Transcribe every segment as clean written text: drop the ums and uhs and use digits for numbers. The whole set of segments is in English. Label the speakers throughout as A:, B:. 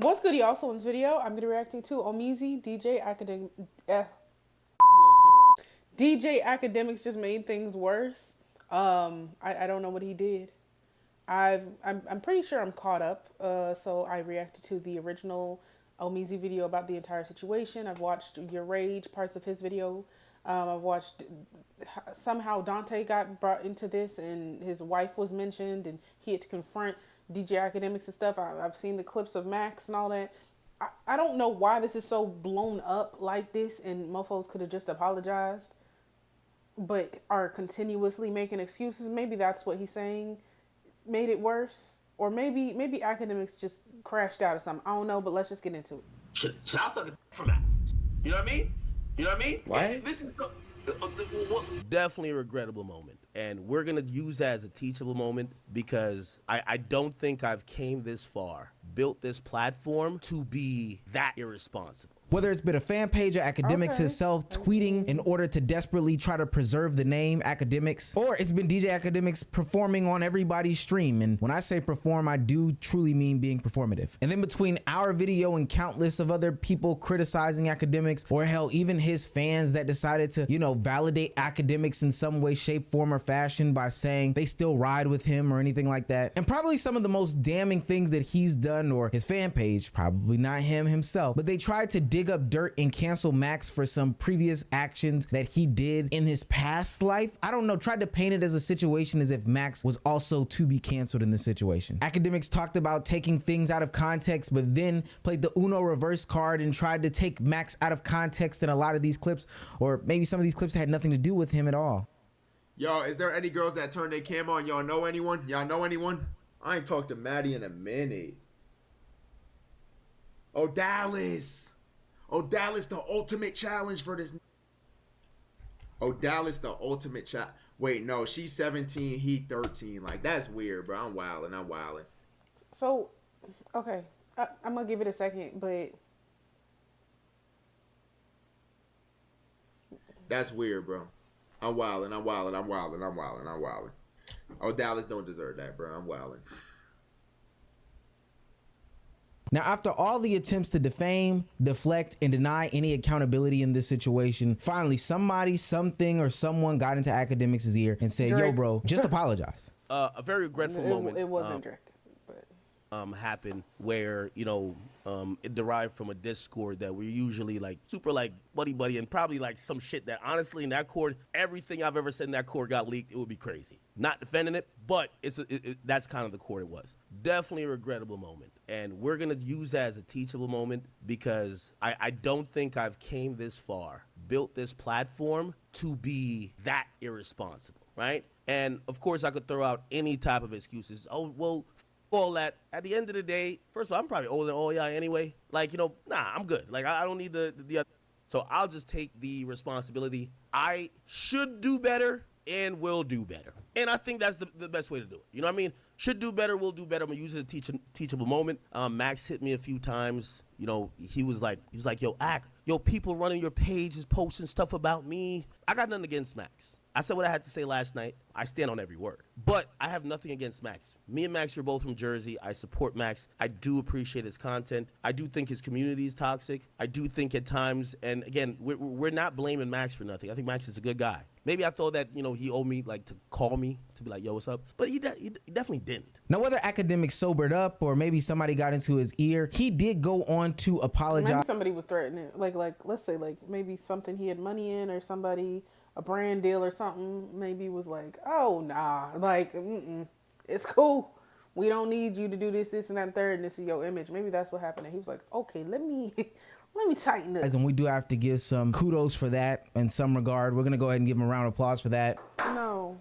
A: What's good, y'all? So in this video, I'm going to be reacting to Omizi, DJ Akademiks just made things worse. I don't know what he did. I'm pretty sure I'm caught up. So I reacted to the original Omizi video about the entire situation. I've watched Your Rage, parts of his video. I've watched somehow Dante got brought into this and his wife was mentioned and he had to confront DJ Akademiks and stuff. I've seen the clips of Max and all that. I don't know why this is so blown up like this and mofos could have just apologized but are continuously making excuses. Maybe that's what he's saying made it worse. Or maybe Akademiks just crashed out or something. I don't know, but let's just get into it.
B: Should I suck from that? You know what I mean? You know what I mean?
C: What?
B: This is definitely a regrettable moment. And we're going to use that as a teachable moment because I don't think I've came this far, built this platform to be that irresponsible.
C: Whether it's been a fan page or Akademiks himself tweeting in order to desperately try to preserve the name Akademiks, or it's been DJ Akademiks performing on everybody's stream. And when I say perform, I do truly mean being performative. And then between our video and countless of other people criticizing Akademiks, or hell, even his fans that decided to, you know, validate Akademiks in some way, shape, form, or fashion by saying they still ride with him or anything like that. And probably some of the most damning things that he's done, or his fan page, probably not him himself, but they tried to dig up dirt and cancel Max for some previous actions that he did in his past life. I don't know, tried to paint it as a situation as if Max was also to be canceled in this situation. Akademiks talked about taking things out of context, but then played the Uno reverse card and tried to take Max out of context in a lot of these clips, or maybe some of these clips had nothing to do with him at all.
D: Yo, is there any girls that turn their camera on? Y'all know anyone? Y'all know anyone? I ain't talked to Maddie in a minute. Oh, Dallas. Oh, Dallas, the ultimate challenge for this. Oh, Dallas, the ultimate challenge. Wait, no, she's 17, he 13. Like, that's weird, bro. I'm wilding.
A: So, okay, I'm going to give it a second, but
D: That's weird, bro. I'm wilding. Oh, Dallas don't deserve that, bro. I'm wilding.
C: Now, after all the attempts to defame, deflect, and deny any accountability in this situation, finally somebody, something, or someone got into Akademiks' ear and said,
A: Drake.
C: yo, bro, just apologize.
B: A very regretful moment.
A: It wasn't Drake. But
B: Happened where, you know, it derived from a Discord that we're usually like super like buddy and probably like some shit that honestly in that Cord, everything I've ever said in that Cord got leaked. It would be crazy. Not defending it, but that's kind of the Cord it was. Definitely a regrettable moment. And we're going to use that as a teachable moment because I don't think I've came this far, built this platform to be that irresponsible, right? And of course I could throw out any type of excuses. Oh, well, all that. At the end of the day, first of all, I'm probably older than all y'all anyway. Like, you know, nah, I'm good. Like, I don't need the other. So I'll just take the responsibility. I should do better and will do better. And I think that's the best way to do it. You know what I mean? Should do better, will do better. I'm going to use it as a teachable moment. Max hit me a few times. You know, he was like, yo, people running your page is posting stuff about me. I got nothing against Max. I said what I had to say last night. I stand on every word. But I have nothing against Max. Me and Max are both from Jersey. I support Max. I do appreciate his content. I do think his community is toxic. I do think at times, and again, we're not blaming Max for nothing. I think Max is a good guy. Maybe I thought that, you know, he owed me, like, to call me, to be like, yo, what's up? But he definitely didn't.
C: Now, whether Akademiks sobered up or maybe somebody got into his ear, he did go on to apologize.
A: maybe somebody was threatening. Like let's say like maybe something he had money in or somebody, a brand deal or something, maybe was like, oh, nah, like, it's cool. We don't need you to do this, and that, and third, and this is your image. Maybe that's what happened. And he was like, okay, let me tighten this.
C: And we do have to give some kudos for that in some regard. We're going to go ahead and give him a round of applause for that.
A: No.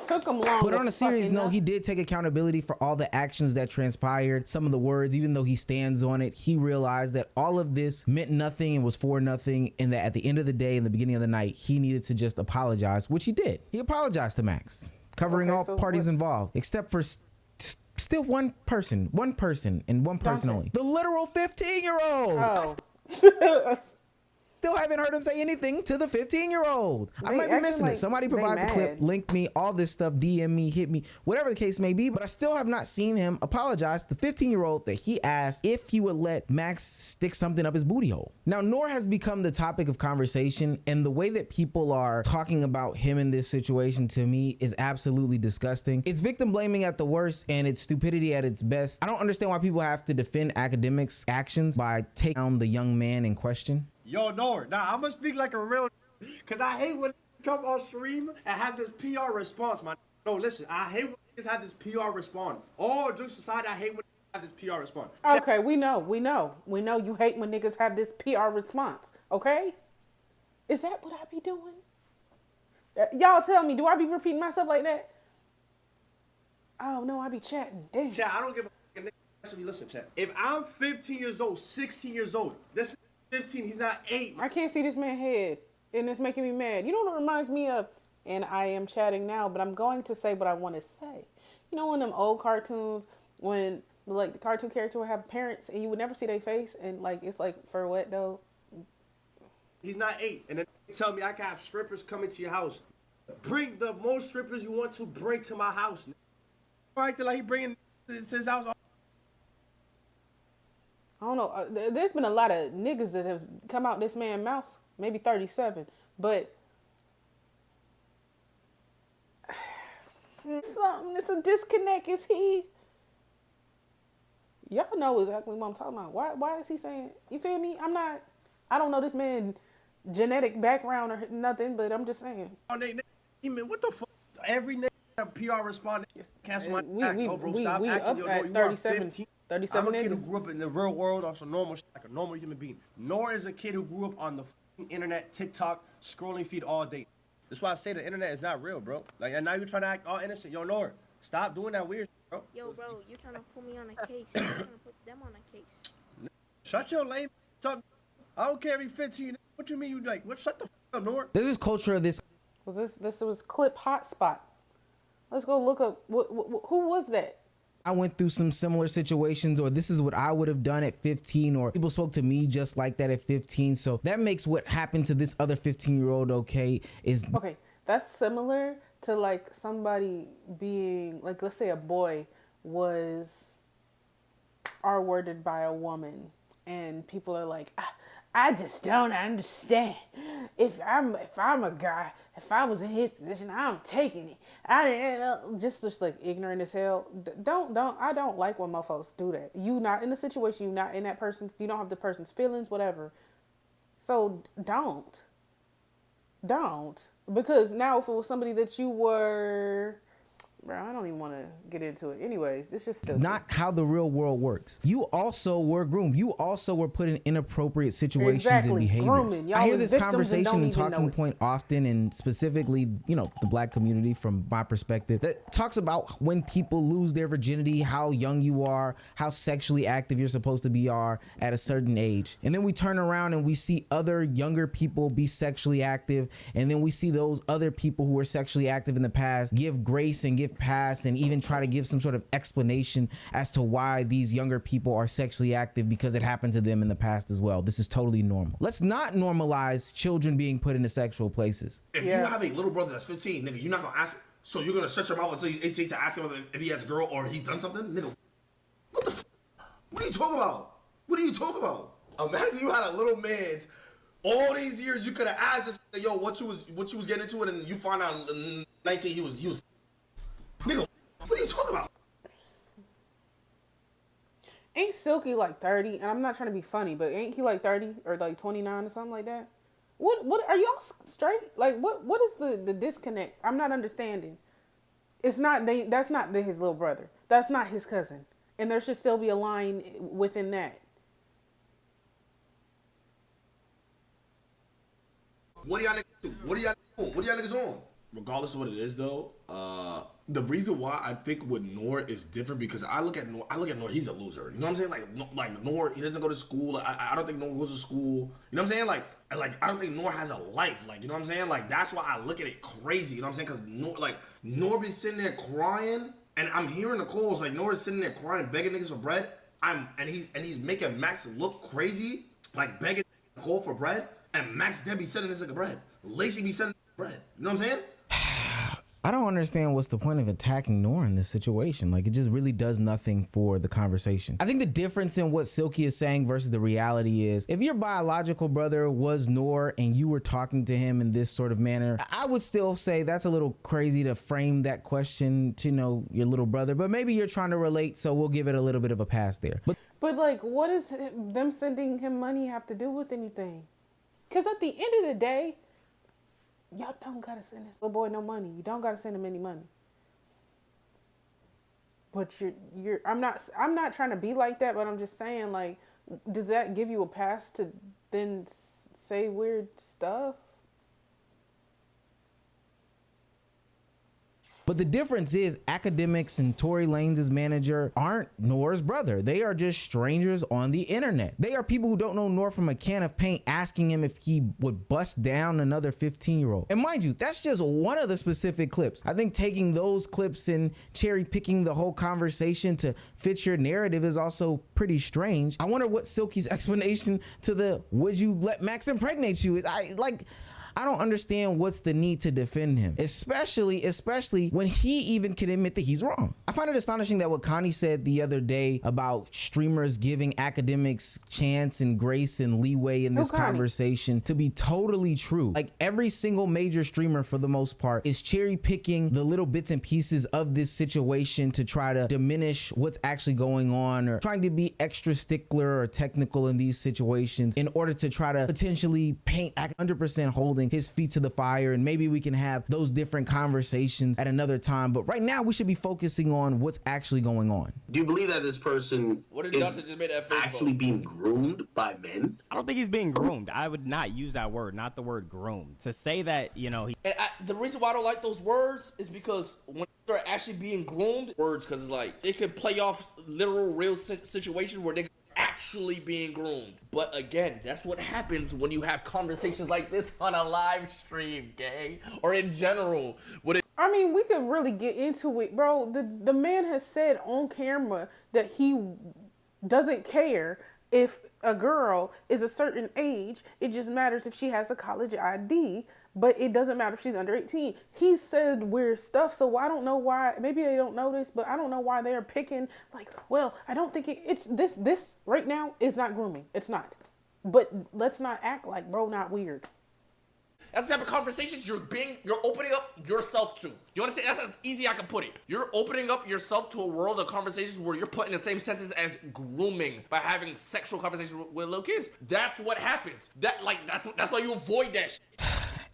A: Took him long.
C: But on a serious note, he did take accountability for all the actions that transpired. Some of the words, even though he stands on it, he realized that all of this meant nothing and was for nothing, and that at the end of the day, in the beginning of the night, he needed to just apologize, which he did. He apologized to Max, covering all parties involved, except for still one person, and one person
A: Dante.
C: only. The literal 15-year-old.
A: Oh.
C: still haven't heard him say anything to the 15-year-old. I
A: They
C: might be
A: acting
C: missing it.
A: like
C: Somebody
A: they
C: provide the clip,
A: mad.
C: link me, all this stuff, DM me, hit me, whatever the case may be. But I still have not seen him apologize to the 15-year-old that he asked if he would let Max stick something up his booty hole. Now, Nor has become the topic of conversation, and the way that people are talking about him in this situation to me is absolutely disgusting. It's victim blaming at the worst, and it's stupidity at its best. I don't understand why people have to defend Akademiks' actions by taking down the young man in question.
E: Yo, Nor, nah, I'm gonna speak like a real, cause I hate when come on stream and have this PR response, man. No, listen, I hate when niggas have this PR response. All jokes aside, I hate when niggas have this PR response.
A: Okay, we know you hate when niggas have this PR response. Okay, is that what I be doing? Y'all tell me, do I be repeating myself like that? Oh no, I be chatting. Damn.
E: Chat, I don't give a fucking nigga. Listen, chat. If I'm 15 years old, 16 years old, this nigga's 15, he's not 8.
A: I can't see this man's head, and it's making me mad. You know what it reminds me of? And I am chatting now, but I'm going to say what I want to say. You know, in them old cartoons, when like the cartoon character would have parents, and you would never see their face, and like it's like for what though?
E: He's not 8. And then they tell me I can have strippers coming to your house. Bring the most strippers you want to bring to my house. Acting like he bringing to his house.
A: I don't know. There's been a lot of niggas that have come out this man's mouth. Maybe 37, but something. It's a disconnect. Is he? Y'all know exactly what I'm talking about. Why is he saying? You feel me? I don't know this man genetic background or nothing, but I'm just saying.
E: What the fuck? Every nigga have PR responded. Cancel my act. No, bro, stop
A: we
E: acting.
A: up
E: Yo,
A: at
E: you
A: 37.
E: are 15.
A: 37
E: I'm a kid who
A: niggas.
E: grew up in the real world on some normal shit, like a normal human being. Nor is a kid who grew up on the internet, TikTok, scrolling feed all day. That's why I say the internet is not real, bro. Like, and now you're trying to act all innocent. Yo, Nor, stop doing that weird shit, bro.
F: Yo, bro, you trying to put me on a case. You trying to put them on a case.
E: Shut your lame up. I don't care if you're 15. What you mean you like? What? Shut the fuck up, Nor.
C: There's this culture of this.
A: This was clip hotspot. Let's go look up who was that?
C: I went through some similar situations, or this is what I would have done at 15, or people spoke to me just like that at 15. So that makes what happened to this other 15-year-old okay.
A: That's similar to like somebody being like, let's say a boy was R-worded by a woman, and people are like, I just don't understand. If I'm a guy, if I was in his position, I'm taking it. Just like ignorant as hell. I don't like when mofos do that. You not in the situation, you not in that person's, you don't have the person's feelings, whatever. So don't. Because now if it was somebody that you were, bro, I don't even want to get into it. Anyways, it's just stupid.
C: Not how the real world works. You also were groomed. You also were put in inappropriate situations
A: Exactly.
C: and behaviors.
A: Grooming. Y'all
C: I hear
A: was
C: this
A: victims and
C: conversation
A: don't
C: and
A: even know
C: talking
A: it.
C: point often, and specifically, the black community from my perspective, that talks about when people lose their virginity, how young you are, how sexually active you're supposed to be at a certain age. And then we turn around and we see other younger people be sexually active, and then we see those other people who were sexually active in the past give grace and give pass and even try to give some sort of explanation as to why these younger people are sexually active, because it happened to them in the past as well. This is totally normal. Let's not normalize children being put into sexual places.
G: If you have a little brother that's 15, nigga, you're not gonna ask him. So you're gonna shut your mouth until he's 18 to ask him if he has a girl or he's done something? Nigga, what the what are you talking about? What are you talking about? Imagine you had a little man's, all these years you could have asked this, yo, what you was getting into, and you find out in 19 he was nigga, what are you talking about?
A: Ain't Silky like 30? And I'm not trying to be funny, but ain't he like 30 or like 29 or something like that? What are y'all straight? Like what is the disconnect? I'm not understanding. It's not that's not his little brother. That's not his cousin. And there should still be a line within that.
G: What are y'all niggas do? What are y'all doing? What are y'all niggas on?
H: Regardless of what it is, though, the reason why I think with Nor is different, because I look at Nor, he's a loser. You know what I'm saying? Like Nor, he doesn't go to school. I don't think Nor goes to school. You know what I'm saying? Like I don't think Nor has a life. Like, you know what I'm saying? Like, that's why I look at it crazy. You know what I'm saying? Because Nor be sitting there crying, and I'm hearing the calls like Nor is sitting there crying, begging niggas for bread. And he's making Max look crazy, like begging to call for bread.
G: And Max Debbie sending this nigga bread. Lacey be sending bread. You know what I'm saying?
C: I don't understand what's the point of attacking Nor in this situation. Like, it just really does nothing for the conversation. I think the difference in what Silky is saying versus the reality is, if your biological brother was Nor and you were talking to him in this sort of manner, I would still say that's a little crazy to frame that question to, your little brother. But maybe you're trying to relate, so we'll give it a little bit of a pass there.
A: But like, what does them sending him money have to do with anything? Because at the end of the day, y'all don't gotta send this little boy no money. You don't gotta send him any money. But I'm not trying to be like that, but I'm just saying, like, does that give you a pass to then say weird stuff?
C: But the difference is Akademiks and Tory Lanez' manager aren't Nor's brother. They are just strangers on the internet. They are people who don't know Nor from a can of paint asking him if he would bust down another 15-year-old. And mind you, that's just one of the specific clips. I think taking those clips and cherry picking the whole conversation to fit your narrative is also pretty strange. I wonder what Silky's explanation to the "would you let Max impregnate you" is. I don't understand what's the need to defend him, especially when he even can admit that he's wrong. I find it astonishing that what Connie said the other day about streamers giving Akademiks chance and grace and leeway in this conversation to be totally true. Like, every single major streamer, for the most part, is cherry picking the little bits and pieces of this situation to try to diminish what's actually going on, or trying to be extra stickler or technical in these situations in order to try to potentially paint 100% holding his feet to the fire. And maybe we can have those different conversations at another time, but right now we should be focusing on what's actually going on.
I: Do you believe that this person is actually being groomed by men?
J: I don't think he's being groomed. I would not use that word, not the word groomed. To say that,
K: the reason why I don't like those words is because when they're actually being groomed, because it's like, it could play off literal real situations where they're actually being groomed. But again, that's what happens when you have conversations like this on a live stream, gang, or in general.
A: I mean, we could really get into it, bro. The man has said on camera that he doesn't care if a girl is a certain age. It just matters if she has a college ID, but it doesn't matter if she's under 18. He said weird stuff, so I don't know why. Maybe they don't know this, but I don't know why they're picking, like, well, I don't think it's this right now is not grooming. It's not. But let's not act like bro not weird.
K: That's the type of conversations you're opening up yourself to. Do you understand? That's as easy I can put it. You're opening up yourself to a world of conversations where you're put in the same sentence as grooming by having sexual conversations with little kids. That's what happens. That's why you avoid that shit.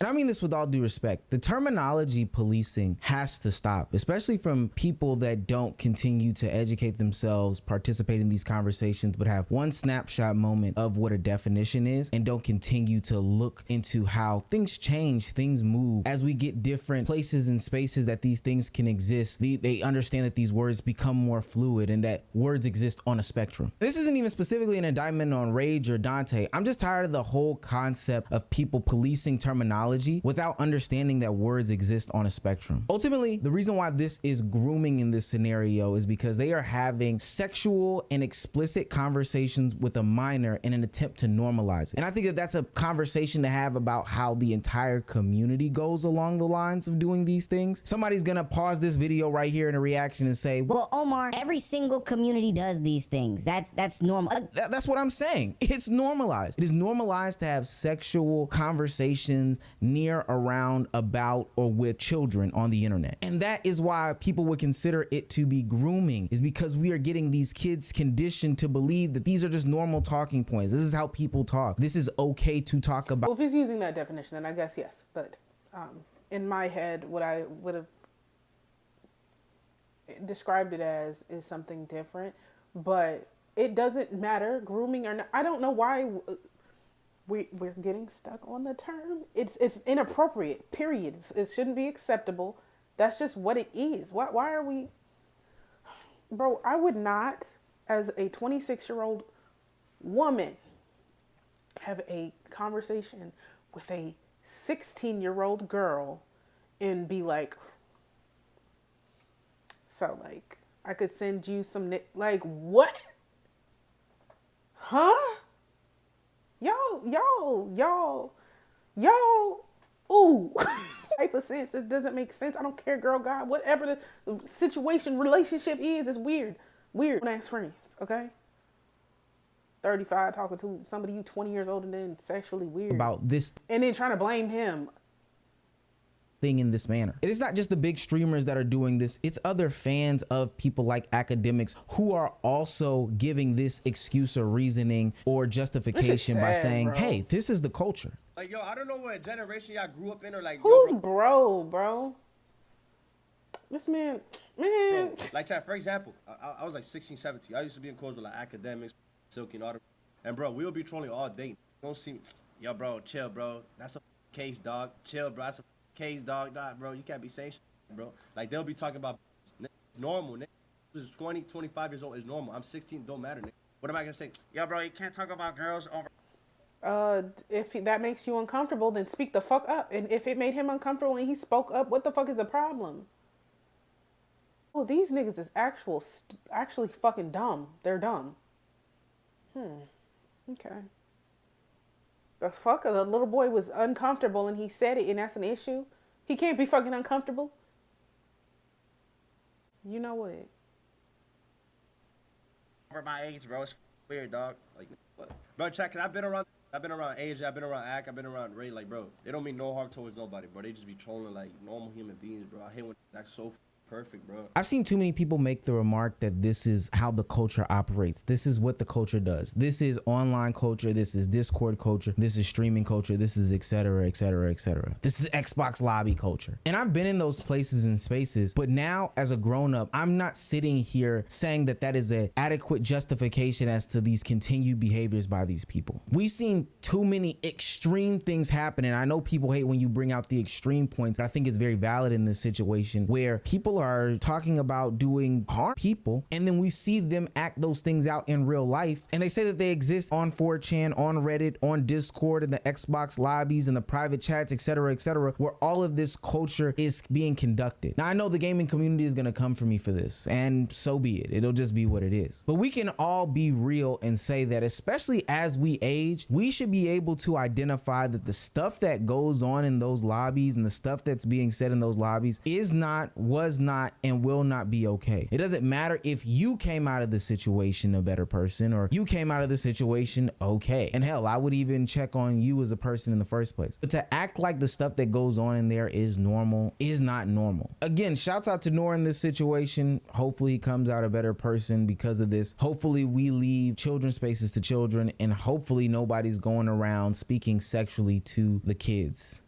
C: And I mean this with all due respect, the terminology policing has to stop, especially from people that don't continue to educate themselves, participate in these conversations, but have one snapshot moment of what a definition is and don't continue to look into how things change, things move. As we get different places and spaces that these things can exist, they understand that these words become more fluid and that words exist on a spectrum. This isn't even specifically an indictment on Rage or Dante. I'm just tired of the whole concept of people policing terminology without understanding that words exist on a spectrum. Ultimately, the reason why this is grooming in this scenario is because they are having sexual and explicit conversations with a minor in an attempt to normalize it. And I think that that's a conversation to have about how the entire community goes along the lines of doing these things. Somebody's gonna pause this video right here in a reaction and say,
L: well, Omar, every single community does these things. That's normal.
C: That's what I'm saying. It's normalized. It is normalized to have sexual conversations near, around, about, or with children on the internet. And that is why people would consider it to be grooming, is because we are getting these kids conditioned to believe that these are just normal talking points. This is how people talk. This is okay to talk about.
A: Well, if he's using that definition, then I guess yes. But in my head, what I would have described it as is something different. But it doesn't matter, grooming or not. I don't know why we're getting stuck on the term. It's inappropriate, period. It shouldn't be acceptable. That's just what it is. Why are we... Bro, I would not, as a 26-year-old woman, have a conversation with a 16-year-old girl and be like, so, like, I could send you some... Like, what? Huh? y'all, ooh. Type of sense. It doesn't make sense. I don't care, girl, God, whatever the situation, relationship is, it's weird. Weird. Don't ask friends, okay? 35 talking to somebody you 20 years older than, sexually weird.
C: About this
A: and then trying to blame him.
C: Thing in this manner. It is not just the big streamers that are doing this, it's other fans of people like Akademiks who are also giving this excuse or reasoning or justification by saying,
A: bro.
C: hey, this is the culture.
E: Like, yo, I don't know what generation y'all grew up in, or like,
A: who's
E: yo,
A: bro? This man.
E: Bro, like, for example, I was like 16, 17. I used to be in calls with like Akademiks, Silky, and all that. And bro, we'll be trolling all day. Don't see me. Yo, bro, chill, bro. That's a case, dog. Chill, bro. That's a case, dog. Nah, bro, you can't be saying shit, bro. Like, they'll be talking about normal. This is 20, 25 years old is normal. I'm 16, don't matter, nigga. What am I gonna say? Yo, bro, you can't talk about girls over.
A: If that makes you uncomfortable, then speak the fuck up. And if it made him uncomfortable and he spoke up, what the fuck is the problem? Oh, these niggas is actually fucking dumb. They're dumb. Okay. The fuck? The little boy was uncomfortable and he said it, and that's an issue? He can't be fucking uncomfortable? You know what?
E: Over my age, bro. It's weird, dog. Like, what? Bro, check. I've been around age. I've been around act. I've been around Ray. Like, bro, they don't mean no harm towards nobody, bro. They just be trolling like normal human beings, bro. I hate when that's so perfect, bro.
C: I've seen too many people make the remark that this is how the culture operates. This is what the culture does. This is online culture. This is Discord culture. This is streaming culture. This is et cetera, et cetera, et cetera. This is Xbox lobby culture. And I've been in those places and spaces, but now as a grown up, I'm not sitting here saying that that is an adequate justification as to these continued behaviors by these people. We've seen too many extreme things happen. And I know people hate when you bring out the extreme points, but I think it's very valid in this situation where people are talking about doing harm to people, and then we see them act those things out in real life, and they say that they exist on 4chan, on Reddit, on Discord, in the Xbox lobbies, and the private chats, etc., where all of this culture is being conducted. Now, I know the gaming community is going to come for me for this, and so be it. It'll just be what it is. But we can all be real and say that, especially as we age, we should be able to identify that the stuff that goes on in those lobbies and the stuff that's being said in those lobbies is not, was not, and will not be okay. It doesn't matter if you came out of the situation a better person or you came out of the situation okay. And hell, I would even check on you as a person in the first place. But to act like the stuff that goes on in there is normal is not normal. Again, shouts out to Nor in this situation. Hopefully he comes out a better person because of this. Hopefully we leave children's spaces to children, and hopefully nobody's going around speaking sexually to the kids.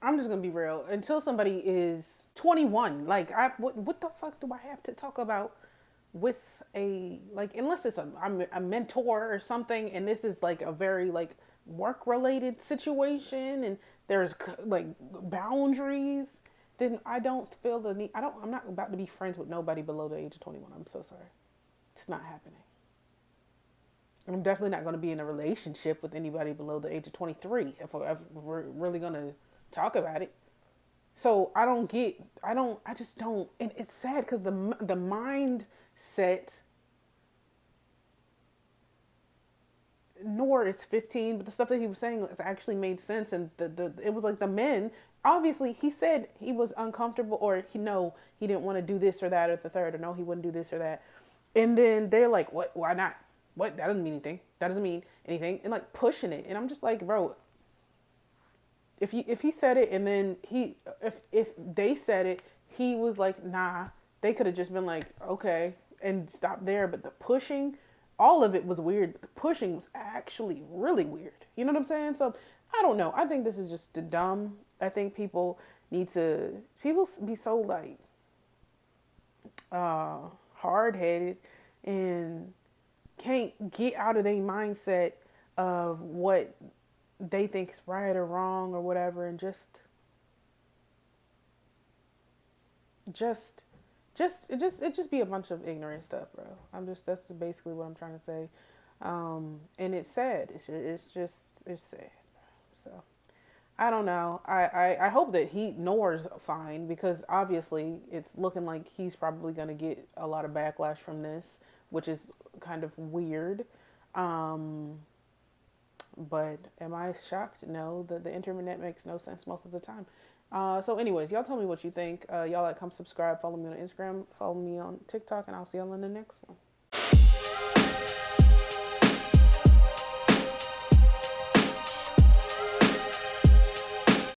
A: I'm just gonna be real. Until somebody is 21, like, what the fuck do I have to talk about with a, like, unless it's a mentor or something, and this is like a very like work related situation, and there's like boundaries, then I don't feel the need. I'm not about to be friends with nobody below the age of 21. I'm so sorry. It's not happening. I'm definitely not going to be in a relationship with anybody below the age of 23 if we're really going to talk about it. So I just don't, and it's sad because the mindset, Nor is 15, but the stuff that he was saying has actually made sense, and it was like the men, obviously he said he was uncomfortable, or he didn't want to do this or that or the third, or no, he wouldn't do this or that, and then they're like, what, why not? What, that doesn't mean anything, and like pushing it, and I'm just like, bro, if he said it, and then if they said it, he was like, nah, they could have just been like, okay, and stopped there. But the pushing, all of it was weird. But the pushing was actually really weird. You know what I'm saying? So I don't know. I think this is just dumb. I think people be so like hard-headed and can't get out of their mindset of what they think is right or wrong or whatever, and just be a bunch of ignorant stuff, bro. That's basically what I'm trying to say. And it's sad. It's sad. So I don't know. I hope that Nor's fine, because obviously it's looking like he's probably going to get a lot of backlash from this, which is kind of weird. But am I shocked? No, the internet makes no sense most of the time. So anyways, y'all tell me what you think. Y'all like, come subscribe, follow me on Instagram, follow me on TikTok, and I'll see y'all in the next one.